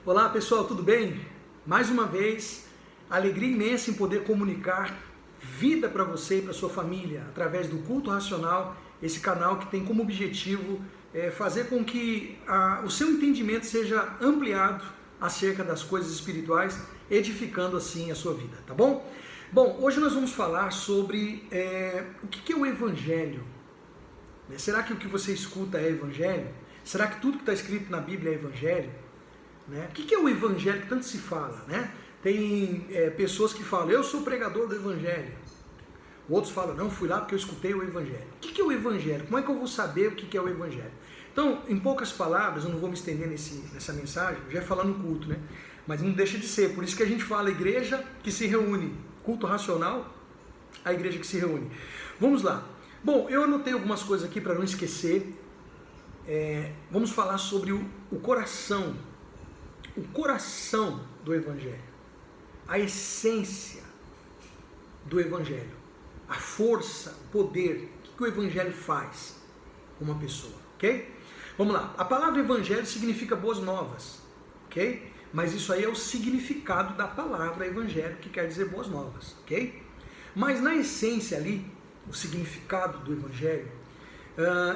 Olá pessoal, tudo bem? Mais uma vez, alegria imensa em poder comunicar vida para você e para sua família através do Culto Racional, esse canal que tem como objetivo fazer com que o seu entendimento seja ampliado acerca das coisas espirituais, edificando assim a sua vida, tá bom? Bom, hoje nós vamos falar sobre o que é o Evangelho. Será que o que você escuta é Evangelho? Será que tudo que está escrito na Bíblia é Evangelho? O que é o Evangelho que tanto se fala? Tem pessoas que falam, eu sou pregador do Evangelho. Outros falam, não, fui lá porque eu escutei o Evangelho. O que é o Evangelho? Como é que eu vou saber o que é o Evangelho? Então, em poucas palavras, eu não vou me estender nessa mensagem, já falar no culto, mas não deixa de ser. Por isso que a gente fala igreja que se reúne, culto racional, a igreja que se reúne. Vamos lá. Bom, eu anotei algumas coisas aqui para não esquecer. Vamos falar sobre o coração do Evangelho, a essência do Evangelho, a força, o poder, o que o Evangelho faz com uma pessoa, ok? Vamos lá, a palavra Evangelho significa boas novas, ok? Mas isso aí é o significado da palavra Evangelho, que quer dizer boas novas, ok? Mas na essência ali, o significado do Evangelho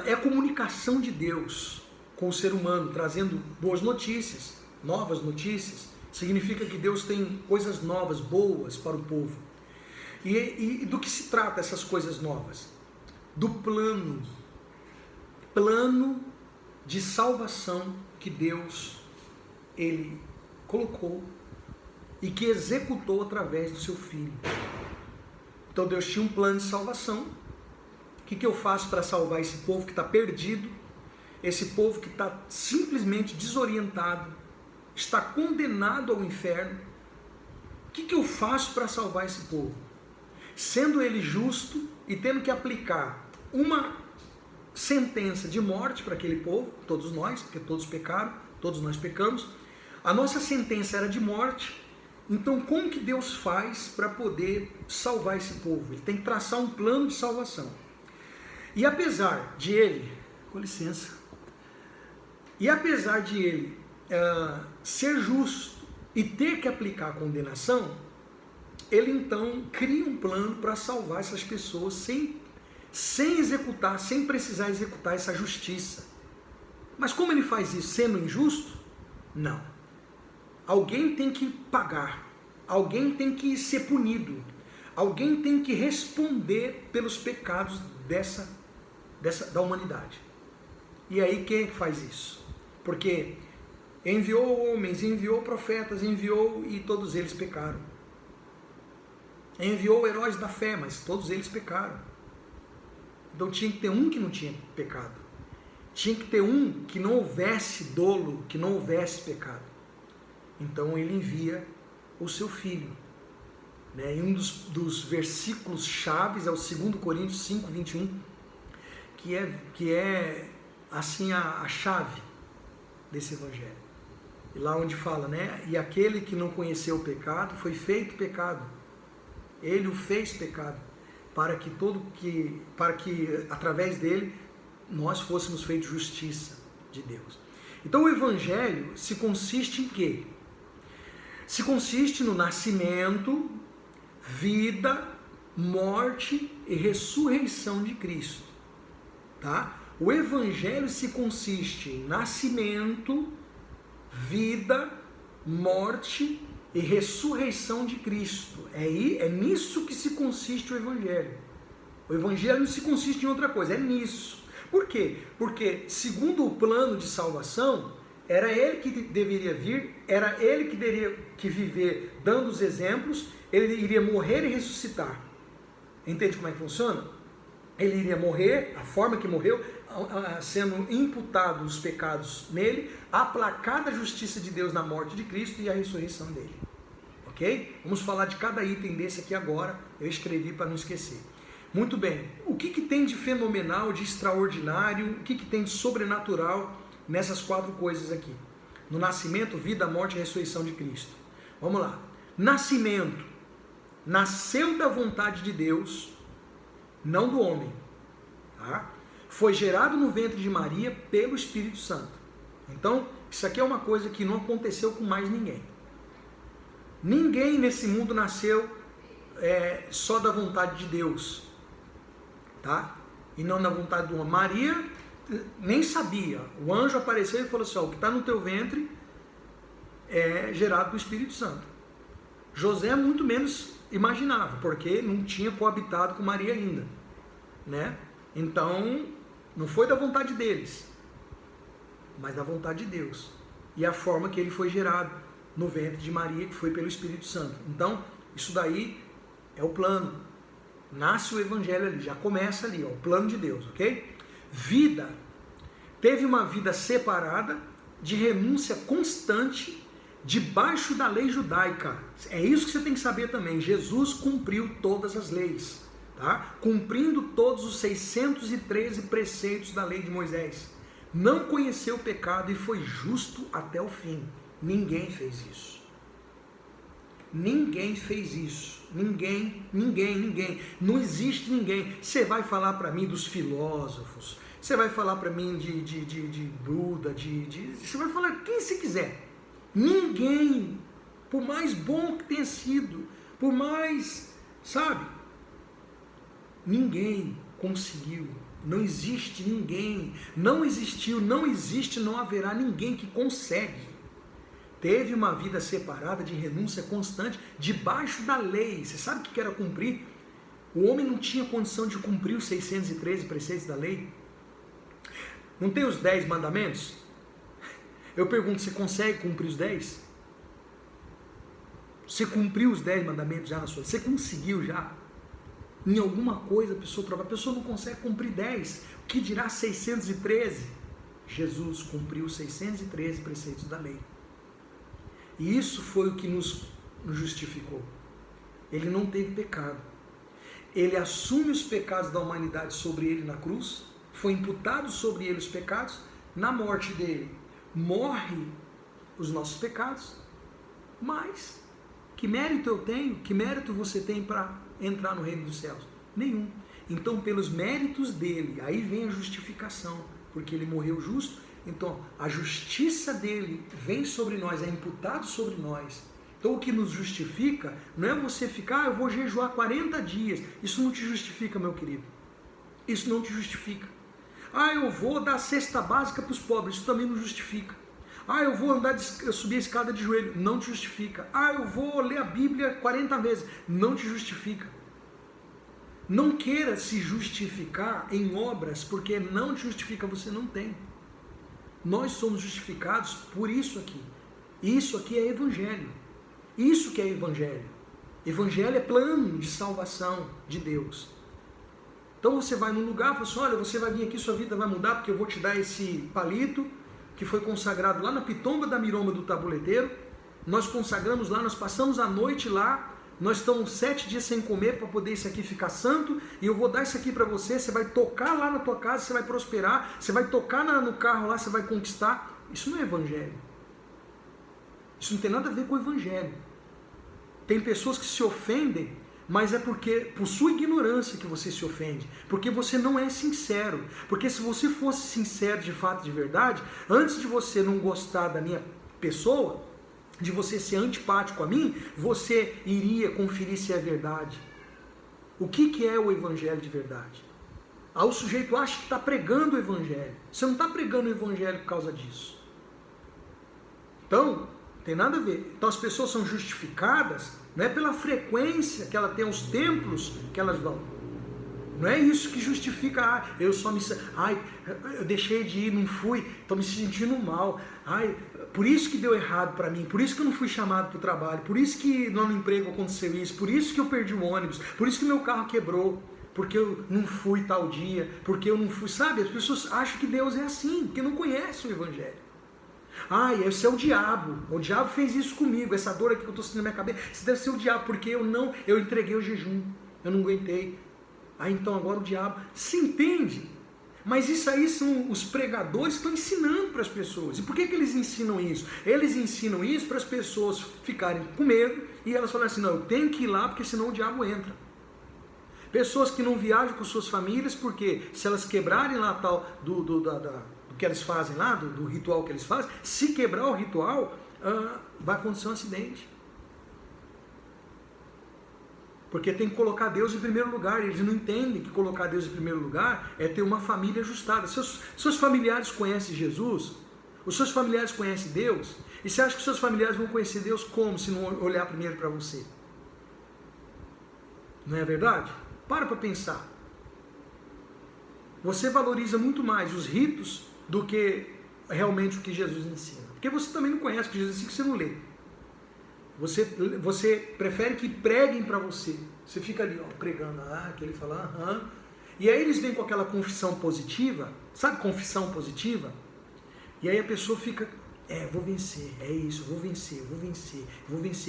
é a comunicação de Deus com o ser humano, trazendo boas notícias, novas notícias. Significa que Deus tem coisas novas, boas para o povo. E do que se trata essas coisas novas? Do plano de salvação que Deus ele colocou e que executou através do seu Filho. Então Deus tinha um plano de salvação. O que eu faço para salvar esse povo que está perdido, esse povo que está simplesmente desorientado, está condenado ao inferno? O que eu faço para salvar esse povo? Sendo ele justo e tendo que aplicar uma sentença de morte para aquele povo, todos nós, porque todos pecaram, todos nós pecamos, a nossa sentença era de morte. Então como que Deus faz para poder salvar esse povo? Ele tem que traçar um plano de salvação. E apesar de ele, com licença, ser justo e ter que aplicar a condenação, ele então cria um plano para salvar essas pessoas sem precisar executar essa justiça. Mas como ele faz isso? Sendo injusto? Não. Alguém tem que pagar, alguém tem que ser punido, alguém tem que responder pelos pecados da humanidade. E aí quem é que faz isso? Porque enviou homens, enviou profetas, e todos eles pecaram. Enviou heróis da fé, mas todos eles pecaram. Então tinha que ter um que não tinha pecado. Tinha que ter um que não houvesse dolo, que não houvesse pecado. Então ele envia o seu Filho. E um dos versículos chaves é o 2 Coríntios 5, 21, que é assim a chave desse Evangelho. E lá onde fala, e aquele que não conheceu o pecado foi feito pecado. Ele o fez pecado, para que através dele nós fôssemos feitos justiça de Deus. Então o Evangelho se consiste em quê? Se consiste no nascimento, vida, morte e ressurreição de Cristo. Tá? O Evangelho se consiste em nascimento, vida, morte e ressurreição de Cristo. É nisso que se consiste o Evangelho. O Evangelho não se consiste em outra coisa, é nisso. Por quê? Porque, segundo o plano de salvação, era ele que deveria vir, era ele que teria que viver dando os exemplos, ele iria morrer e ressuscitar. Entende como é que funciona? Ele iria morrer, a forma que morreu, sendo imputados os pecados nele, aplacada a justiça de Deus na morte de Cristo e a ressurreição dele. Ok? Vamos falar de cada item desse aqui agora, eu escrevi para não esquecer. Muito bem, o que tem de fenomenal, de extraordinário, o que tem de sobrenatural nessas 4 coisas aqui? No nascimento, vida, morte e ressurreição de Cristo. Vamos lá. Nascimento. Nasceu da vontade de Deus, não do homem. Tá? Foi gerado no ventre de Maria pelo Espírito Santo. Então, Isso aqui é uma coisa que não aconteceu com mais ninguém. Ninguém nesse mundo nasceu só da vontade de Deus, tá? E não da vontade de uma. Maria nem sabia. O anjo apareceu e falou assim: ó, o que está no teu ventre é gerado do Espírito Santo. José muito menos imaginava, porque não tinha coabitado com Maria ainda, né? Então, não foi da vontade deles, mas da vontade de Deus. E a forma que ele foi gerado no ventre de Maria, que foi pelo Espírito Santo. Então, isso daí é o plano. Nasce o evangelho ali, já começa ali, ó, o plano de Deus, ok? Vida. Teve uma vida separada, de renúncia constante, debaixo da lei judaica. É isso que você tem que saber também. Jesus cumpriu todas as leis, tá? Cumprindo todos os 613 preceitos da lei de Moisés. Não conheceu o pecado e foi justo até o fim. Ninguém fez isso. Ninguém fez isso. Ninguém. Não existe ninguém. Você vai falar para mim dos filósofos, você vai falar para mim de Buda, você vai falar quem você quiser. Ninguém, por mais bom que tenha sido, por mais, sabe? Ninguém conseguiu. Não existe ninguém. Não existiu, não existe, não haverá ninguém que consegue. Teve uma vida separada de renúncia constante, debaixo da lei. Você sabe o que era cumprir? O homem não tinha condição de cumprir os 613 preceitos da lei. Não tem os 10 mandamentos? Eu pergunto, você consegue cumprir os 10? Você cumpriu os 10 mandamentos já na sua vida? Você conseguiu já? Em alguma coisa a pessoa não consegue cumprir 10. O que dirá 613? Jesus cumpriu os 613 preceitos da lei. E isso foi o que nos justificou. Ele não teve pecado. Ele assume os pecados da humanidade sobre ele na cruz. Foi imputado sobre ele os pecados. Na morte dele, morre os nossos pecados. Mas, que mérito eu tenho? Que mérito você tem para entrar no reino dos céus? Nenhum. Então, pelos méritos dele, aí vem a justificação. Porque ele morreu justo. Então, a justiça dele vem sobre nós, é imputado sobre nós. Então, o que nos justifica não é você ficar, eu vou jejuar 40 dias. Isso não te justifica, meu querido. Isso não te justifica. Eu vou dar cesta básica para os pobres. Isso também não justifica. Eu vou subir a escada de joelho. Não te justifica. Eu vou ler a Bíblia 40 vezes. Não te justifica. Não queira se justificar em obras, porque não te justifica, você não tem. Nós somos justificados por isso aqui. Isso aqui é evangelho. Isso que é evangelho. Evangelho é plano de salvação de Deus. Então você vai num lugar e fala assim, olha, você vai vir aqui, sua vida vai mudar, porque eu vou te dar esse palito, que foi consagrado lá na Pitomba da Miromba do Tabuleteiro. Nós consagramos lá, nós passamos a noite lá, nós estamos 7 dias sem comer para poder isso aqui ficar santo, e eu vou dar isso aqui para você, você vai tocar lá na tua casa, você vai prosperar, você vai tocar no carro lá, você vai conquistar. Isso não é evangelho. Isso não tem nada a ver com o evangelho. Tem pessoas que se ofendem, mas é porque, por sua ignorância que você se ofende, porque você não é sincero. Porque se você fosse sincero de fato, de verdade, antes de você não gostar da minha pessoa, de você ser antipático a mim, você iria conferir se é verdade. O que é o evangelho de verdade? O sujeito acha que está pregando o evangelho. Você não está pregando o evangelho por causa disso. Então, tem nada a ver. Então as pessoas são justificadas, não é pela frequência que ela tem aos templos que elas vão. Não é isso que justifica, eu deixei de ir, não fui, estou me sentindo mal. Por isso que deu errado para mim, por isso que eu não fui chamado para o trabalho, por isso que lá no emprego aconteceu isso, por isso que eu perdi o ônibus, por isso que meu carro quebrou, porque eu não fui tal dia, porque eu não fui, sabe? As pessoas acham que Deus é assim, porque não conhecem o evangelho. Esse é o diabo fez isso comigo, essa dor aqui que eu estou sentindo na minha cabeça, isso deve ser o diabo, porque eu entreguei o jejum, eu não aguentei. Então agora o diabo, se entende? Mas isso aí são os pregadores que estão ensinando para as pessoas. E por que eles ensinam isso? Eles ensinam isso para as pessoas ficarem com medo e elas falam assim, não, eu tenho que ir lá porque senão o diabo entra. Pessoas que não viajam com suas famílias porque se elas quebrarem lá tal do que eles fazem lá, do ritual que eles fazem, se quebrar o ritual, vai acontecer um acidente. Porque tem que colocar Deus em primeiro lugar. Eles não entendem que colocar Deus em primeiro lugar é ter uma família ajustada. Seus familiares conhecem Jesus? Os seus familiares conhecem Deus? E você acha que os seus familiares vão conhecer Deus como, se não olhar primeiro para você? Não é verdade? Para pensar. Você valoriza muito mais os ritos do que realmente o que Jesus ensina. Porque você também não conhece o que Jesus ensina, que você não lê. Você prefere que preguem para você. Você fica ali, pregando, que ele fala, E aí eles vêm com aquela confissão positiva, sabe confissão positiva? E aí a pessoa fica, vou vencer, é isso, vou vencer,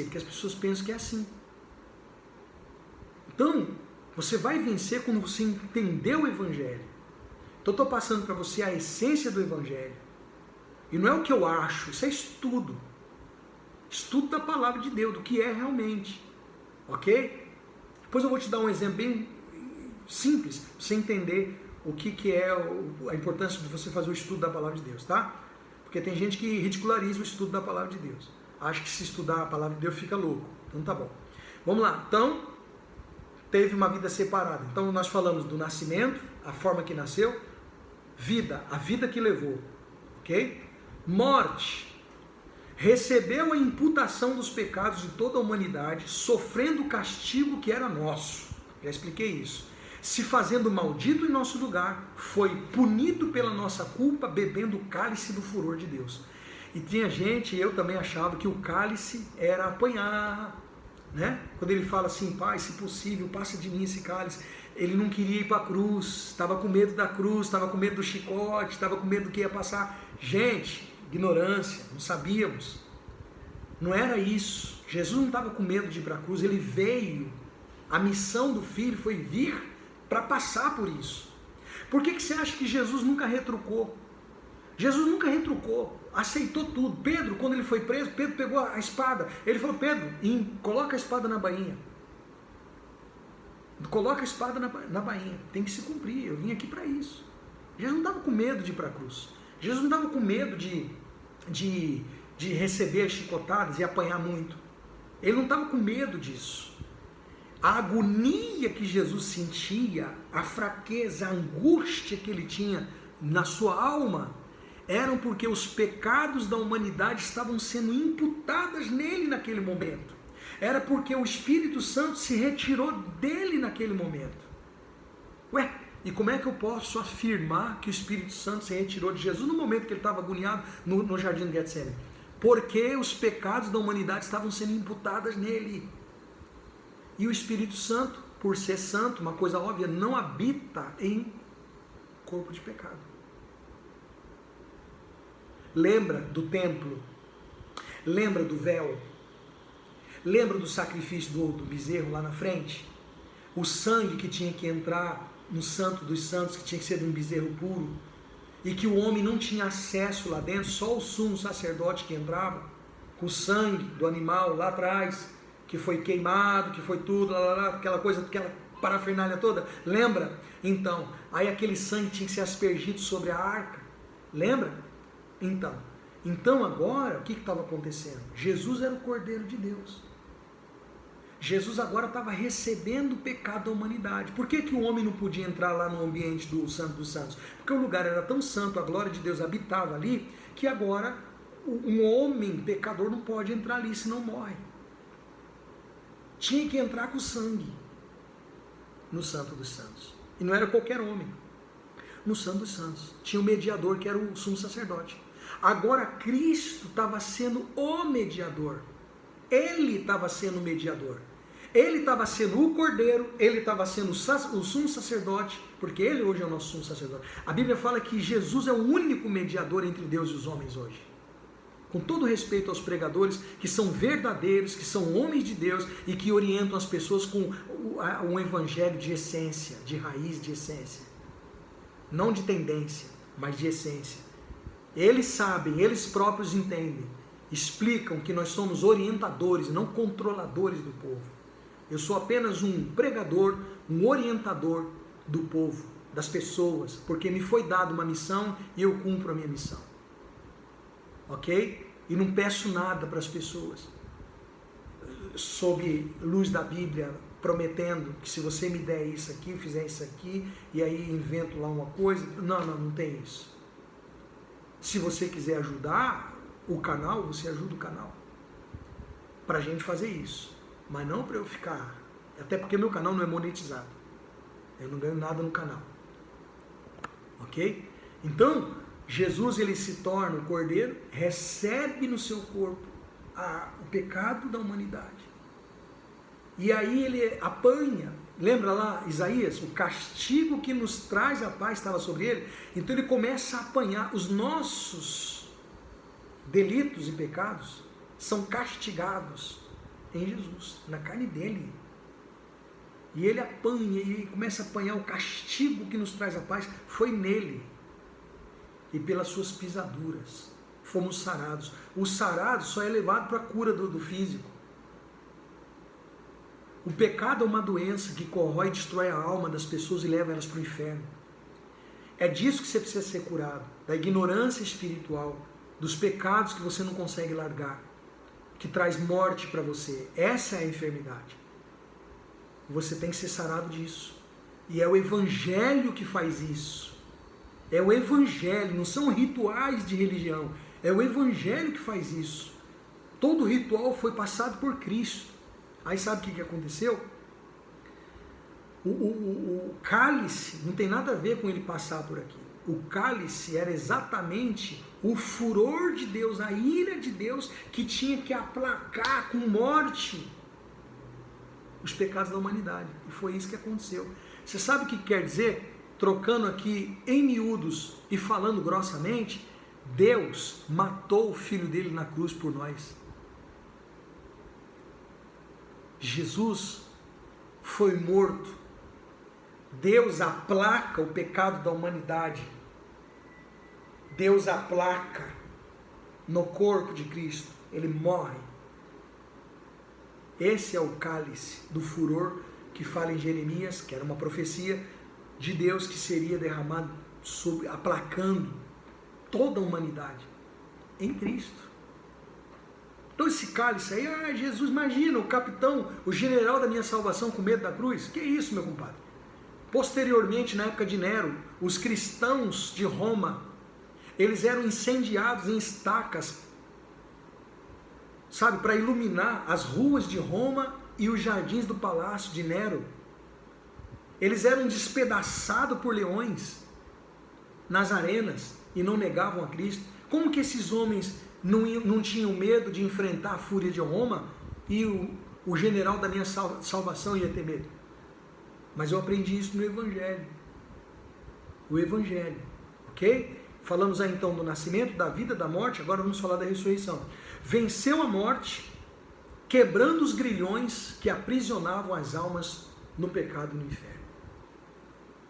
porque as pessoas pensam que é assim. Então, você vai vencer quando você entender o Evangelho. Então eu estou passando para você a essência do Evangelho. E não é o que eu acho, isso é estudo. Estudo da palavra de Deus, do que é realmente. Ok? Depois eu vou te dar um exemplo bem simples, para você entender o que é a importância de você fazer o estudo da palavra de Deus, tá? Porque tem gente que ridiculariza o estudo da palavra de Deus. Acha que se estudar a palavra de Deus fica louco. Então tá bom. Vamos lá. Então, teve uma vida separada. Então nós falamos do nascimento, a forma que nasceu, vida, a vida que levou, ok? Morte, recebeu a imputação dos pecados de toda a humanidade, sofrendo o castigo que era nosso. Já expliquei isso. Se fazendo maldito em nosso lugar, foi punido pela nossa culpa, bebendo o cálice do furor de Deus. E tinha gente, eu também achava que o cálice era apanhar, né? Quando ele fala assim, Pai, se possível, passa de mim esse cálice. Ele não queria ir para a cruz, estava com medo da cruz, estava com medo do chicote, estava com medo do que ia passar. Gente, ignorância, não sabíamos. Não era isso. Jesus não estava com medo de ir para a cruz, ele veio. A missão do Filho foi vir para passar por isso. Por que você acha que Jesus nunca retrucou? Jesus nunca retrucou, aceitou tudo. Pedro, quando ele foi preso, Pedro pegou a espada. Ele falou, Pedro, coloca a espada na bainha. Coloca a espada na bainha. Tem que se cumprir, eu vim aqui para isso. Jesus não estava com medo de ir para a cruz. Jesus não estava com medo de receber as chicotadas e apanhar muito. Ele não estava com medo disso. A agonia que Jesus sentia, a fraqueza, a angústia que ele tinha na sua alma, eram porque os pecados da humanidade estavam sendo imputados nele naquele momento. Era porque o Espírito Santo se retirou dele naquele momento. E como é que eu posso afirmar que o Espírito Santo se retirou de Jesus no momento que ele estava agoniado no jardim de Getsemane? Porque os pecados da humanidade estavam sendo imputados nele. E o Espírito Santo, por ser santo, uma coisa óbvia, não habita em corpo de pecado. Lembra do templo? Lembra do véu? Lembra do sacrifício do bezerro lá na frente? O sangue que tinha que entrar no santo dos santos, que tinha que ser de um bezerro puro, e que o homem não tinha acesso lá dentro, só o sumo sacerdote que entrava, com o sangue do animal lá atrás, que foi queimado, que foi tudo, aquela coisa, aquela parafernália toda, lembra? Então, aí aquele sangue tinha que ser aspergido sobre a arca, lembra? Então agora, o que estava acontecendo? Jesus era o Cordeiro de Deus. Jesus agora estava recebendo o pecado da humanidade. Por que o homem não podia entrar lá no ambiente do Santo dos Santos? Porque o lugar era tão santo, a glória de Deus habitava ali, que agora um homem pecador não pode entrar ali, senão morre. Tinha que entrar com sangue no Santo dos Santos. E não era qualquer homem. No Santo dos Santos. Tinha um mediador que era o sumo sacerdote. Agora Cristo estava sendo o mediador. Ele estava sendo o mediador. Ele estava sendo o Cordeiro, ele estava sendo o sumo sacerdote, porque ele hoje é o nosso sumo sacerdote. A Bíblia fala que Jesus é o único mediador entre Deus e os homens hoje. Com todo respeito aos pregadores que são verdadeiros, que são homens de Deus e que orientam as pessoas com um evangelho de essência, de raiz de essência. Não de tendência, mas de essência. Eles sabem, eles próprios entendem, explicam que nós somos orientadores, não controladores do povo. Eu sou apenas um pregador, um orientador do povo, das pessoas, porque me foi dada uma missão e eu cumpro a minha missão. Ok? E não peço nada para as pessoas, sob luz da Bíblia, prometendo que se você me der isso aqui, eu fizer isso aqui, e aí invento lá uma coisa. Não tem isso. Se você quiser ajudar o canal, você ajuda o canal. Para a gente fazer isso. Mas não para eu ficar... Até porque meu canal não é monetizado. Eu não ganho nada no canal. Ok? Então, Jesus ele se torna o Cordeiro, recebe no seu corpo o pecado da humanidade. E aí ele apanha, lembra lá Isaías? O castigo que nos traz a paz estava sobre ele. Então ele começa a apanhar. Os nossos delitos e pecados são castigados em Jesus, na carne dele. E ele apanha, e começa a apanhar. O castigo que nos traz a paz foi nele. E pelas suas pisaduras fomos sarados. O sarado só é levado para a cura do físico. O pecado é uma doença que corrói e destrói a alma das pessoas e leva elas para o inferno. É disso que você precisa ser curado, da ignorância espiritual, dos pecados que você não consegue largar, que traz morte para você. Essa é a enfermidade. Você tem que ser sarado disso. E é o Evangelho que faz isso. É o Evangelho, não são rituais de religião. É o Evangelho que faz isso. Todo ritual foi passado por Cristo. Aí sabe o que aconteceu? O cálice não tem nada a ver com ele passar por aqui. O cálice era exatamente o furor de Deus, a ira de Deus, que tinha que aplacar com morte os pecados da humanidade. E foi isso que aconteceu. Você sabe o que quer dizer? Trocando aqui em miúdos e falando grossamente, Deus matou o Filho dele na cruz por nós. Jesus foi morto. Deus aplaca o pecado da humanidade. Deus aplaca no corpo de Cristo. Ele morre. Esse é o cálice do furor que fala em Jeremias, que era uma profecia de Deus que seria derramado, aplacando toda a humanidade em Cristo. Então esse cálice aí, Jesus, imagina, o capitão, o general da minha salvação com medo da cruz. Que isso, meu compadre? Posteriormente, na época de Nero, os cristãos de Roma, eles eram incendiados em estacas, sabe, para iluminar as ruas de Roma e os jardins do palácio de Nero. Eles eram despedaçados por leões nas arenas e não negavam a Cristo. Como que esses homens não tinham medo de enfrentar a fúria de Roma e o general da minha salvação ia ter medo? Mas eu aprendi isso no Evangelho. O Evangelho, ok? Falamos aí então do nascimento, da vida, da morte, agora vamos falar da ressurreição. Venceu a morte, quebrando os grilhões que aprisionavam as almas no pecado e no inferno.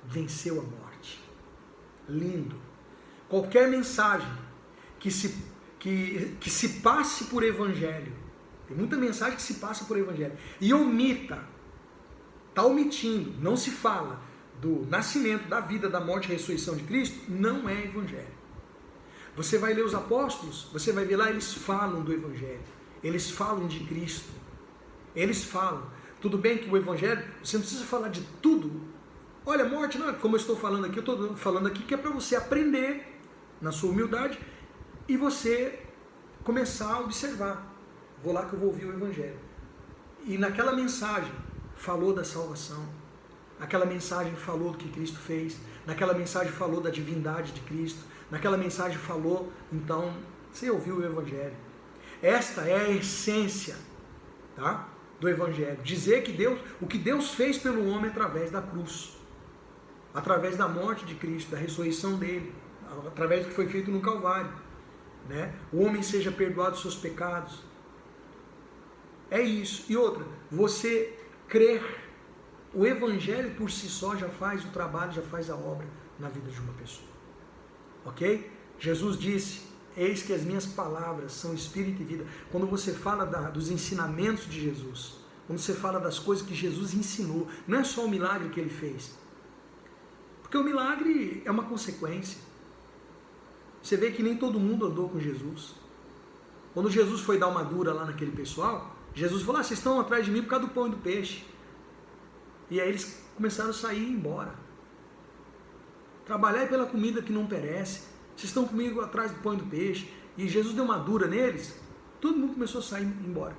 Venceu a morte. Lindo. Qualquer mensagem que se passe por Evangelho, tem muita mensagem que se passa por Evangelho, e está omitindo, não se fala do nascimento, da vida, da morte e ressurreição de Cristo, não é Evangelho. Você vai ler os apóstolos, você vai ver lá, eles falam do Evangelho, eles falam de Cristo, eles falam. Tudo bem que o Evangelho, você não precisa falar de tudo. Olha, morte, não, como eu estou falando aqui, eu estou falando aqui que é para você aprender, na sua humildade, e você começar a observar. Vou lá que eu vou ouvir o Evangelho. E naquela mensagem falou da salvação, naquela mensagem falou do que Cristo fez, naquela mensagem falou da divindade de Cristo, naquela mensagem falou, então, você ouviu o Evangelho. Esta é a essência, tá, do Evangelho. Dizer que o que Deus fez pelo homem através da cruz, através da morte de Cristo, da ressurreição dele, através do que foi feito no Calvário, né? O homem seja perdoado dos seus pecados. É isso. E outra, você crer. O Evangelho por si só já faz o trabalho, já faz a obra na vida de uma pessoa. Ok? Jesus disse, eis que as minhas palavras são espírito e vida. Quando você fala dos ensinamentos de Jesus, quando você fala das coisas que Jesus ensinou, não é só o milagre que ele fez. Porque o milagre é uma consequência. Você vê que nem todo mundo andou com Jesus. Quando Jesus foi dar uma dura lá naquele pessoal, Jesus falou, vocês estão atrás de mim por causa do pão e do peixe. E aí eles começaram a sair e ir embora. Trabalhar pela comida que não perece. Vocês estão comigo atrás do pão e do peixe. E Jesus deu uma dura neles. Todo mundo começou a sair e ir embora.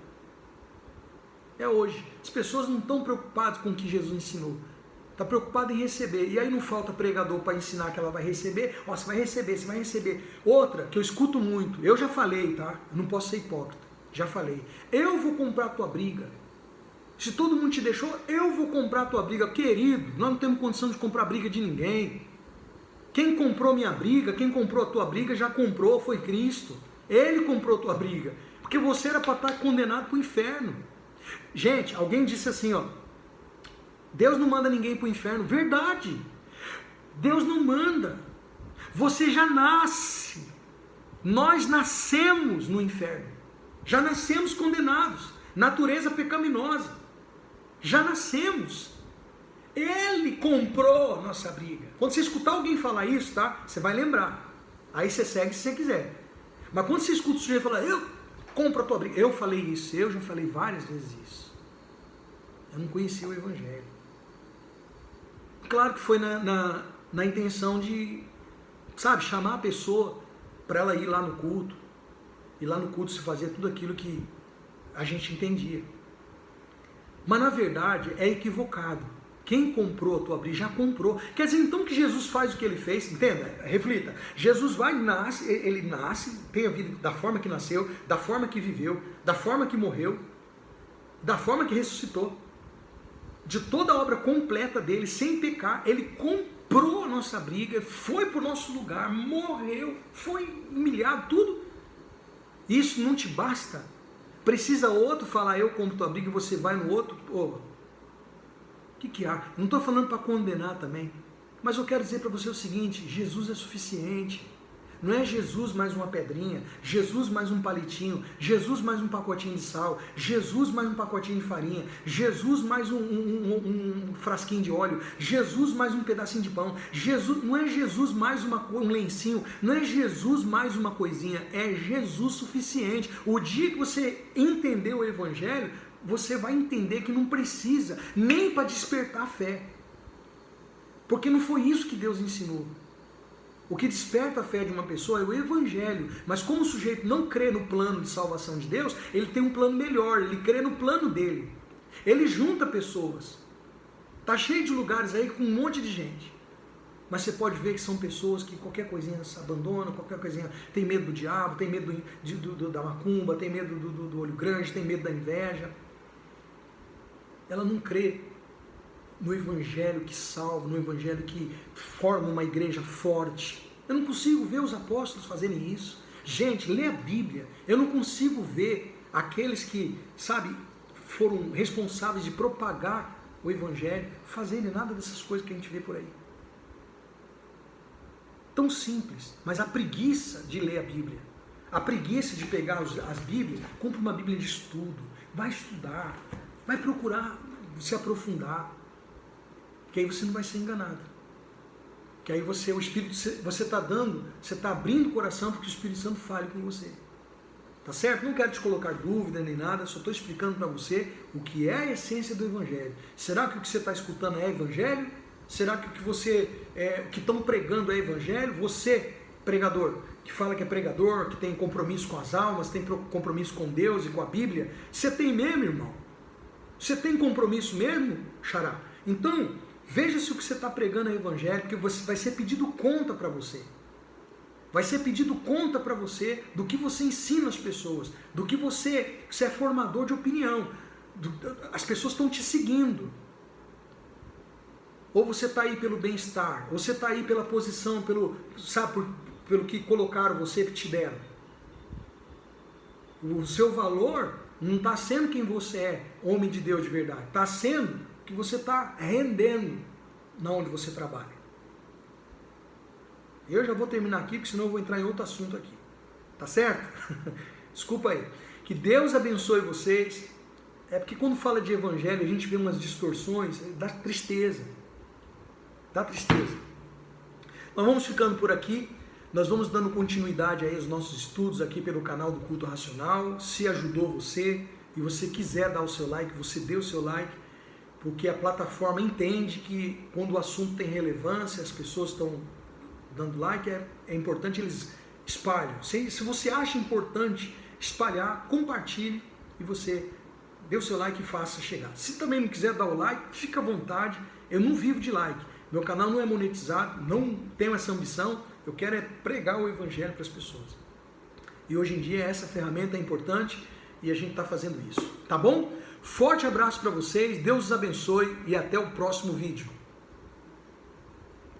É hoje. As pessoas não estão preocupadas com o que Jesus ensinou. Está preocupado em receber. E aí não falta pregador para ensinar que ela vai receber. Ó, você vai receber, você vai receber. Outra que eu escuto muito. Eu já falei, tá? Eu não posso ser hipócrita. Já falei. Eu vou comprar a tua briga. Se todo mundo te deixou, eu vou comprar a tua briga. Querido, nós não temos condição de comprar a briga de ninguém. Quem comprou minha briga, quem comprou a tua briga, já comprou, foi Cristo. Ele comprou a tua briga. Porque você era para estar condenado para o inferno. Gente, alguém disse assim, ó. Deus não manda ninguém para o inferno. Verdade. Deus não manda. Você já nasce. Nós nascemos no inferno. Já nascemos condenados. Natureza pecaminosa. Já nascemos. Ele comprou a nossa briga. Quando você escutar alguém falar isso, tá? Você vai lembrar. Aí você segue se você quiser. Mas quando você escuta o sujeito falar, eu compro a tua briga. Eu falei isso, eu já falei várias vezes isso. Eu não conhecia o Evangelho. Claro que foi na intenção de, sabe, chamar a pessoa para ela ir lá no culto. E lá no culto se fazia tudo aquilo que a gente entendia. Mas na verdade é equivocado. Quem comprou a tua briga já comprou. Quer dizer, então que Jesus faz o que ele fez, entenda, reflita. Jesus ele nasce, tem a vida da forma que nasceu, da forma que viveu, da forma que morreu, da forma que ressuscitou. De toda a obra completa dele, sem pecar, ele comprou a nossa briga, foi para o nosso lugar, morreu, foi humilhado, tudo. Isso não te basta. Precisa outro falar, eu compro tua briga, e você vai no outro. O que há? Não estou falando para condenar também, mas eu quero dizer para você o seguinte, Jesus é suficiente. Não é Jesus mais uma pedrinha, Jesus mais um palitinho, Jesus mais um pacotinho de sal, Jesus mais um pacotinho de farinha, Jesus mais um frasquinho de óleo, Jesus mais um pedacinho de pão, Jesus, não é Jesus mais um lencinho, não é Jesus mais uma coisinha, é Jesus suficiente. O dia que você entender o Evangelho, você vai entender que não precisa nem para despertar a fé, porque não foi isso que Deus ensinou. O que desperta a fé de uma pessoa é o Evangelho, mas como o sujeito não crê no plano de salvação de Deus, ele tem um plano melhor, ele crê no plano dele. Ele junta pessoas. Está cheio de lugares aí com um monte de gente, mas você pode ver que são pessoas que qualquer coisinha se abandonam, qualquer coisinha tem medo do diabo, tem medo da macumba, tem medo do olho grande, tem medo da inveja. Ela não crê no Evangelho que salva, no Evangelho que forma uma igreja forte. Eu não consigo ver os apóstolos fazerem isso. Gente, lê a Bíblia. Eu não consigo ver aqueles que, sabe, foram responsáveis de propagar o Evangelho fazerem nada dessas coisas que a gente vê por aí. Tão simples, mas a preguiça de ler a Bíblia, a preguiça de pegar as Bíblias, compra uma Bíblia de estudo, vai estudar, vai procurar se aprofundar, que aí você não vai ser enganado. Que aí você está abrindo o coração para que o Espírito Santo fale com você. Tá certo? Não quero te colocar dúvida nem nada, só estou explicando para você o que é a essência do Evangelho. Será que o que você está escutando é Evangelho? Será que o que estão pregando é Evangelho? Você, pregador, que fala que é pregador, que tem compromisso com as almas, tem compromisso com Deus e com a Bíblia, você tem mesmo, irmão? Você tem compromisso mesmo, xará? Então, veja se o que você está pregando é Evangelho, porque vai ser pedido conta para você. Vai ser pedido conta para você do que você ensina as pessoas, do que você é formador de opinião. As pessoas estão te seguindo. Ou você está aí pelo bem-estar, ou você está aí pela posição, pelo que colocaram você, que te deram. O seu valor não está sendo quem você é, homem de Deus de verdade. Está sendo que você está rendendo na onde você trabalha. Eu já vou terminar aqui, porque senão eu vou entrar em outro assunto aqui. Tá certo? Desculpa aí. Que Deus abençoe vocês. É porque quando fala de Evangelho, a gente vê umas distorções, dá tristeza. Dá tristeza. Nós vamos ficando por aqui. Nós vamos dando continuidade aí aos nossos estudos aqui pelo canal do Culto Racional. Se ajudou você e você quiser dar o seu like, você dê o seu like, porque a plataforma entende que quando o assunto tem relevância, as pessoas estão dando like, é importante eles espalhem. Se você acha importante espalhar, compartilhe e você dê o seu like e faça chegar. Se também não quiser dar o like, fica à vontade. Eu não vivo de like. Meu canal não é monetizado, não tenho essa ambição. Eu quero é pregar o evangelho para as pessoas. E hoje em dia essa ferramenta é importante e a gente está fazendo isso. Tá bom? Forte abraço para vocês, Deus os abençoe e até o próximo vídeo.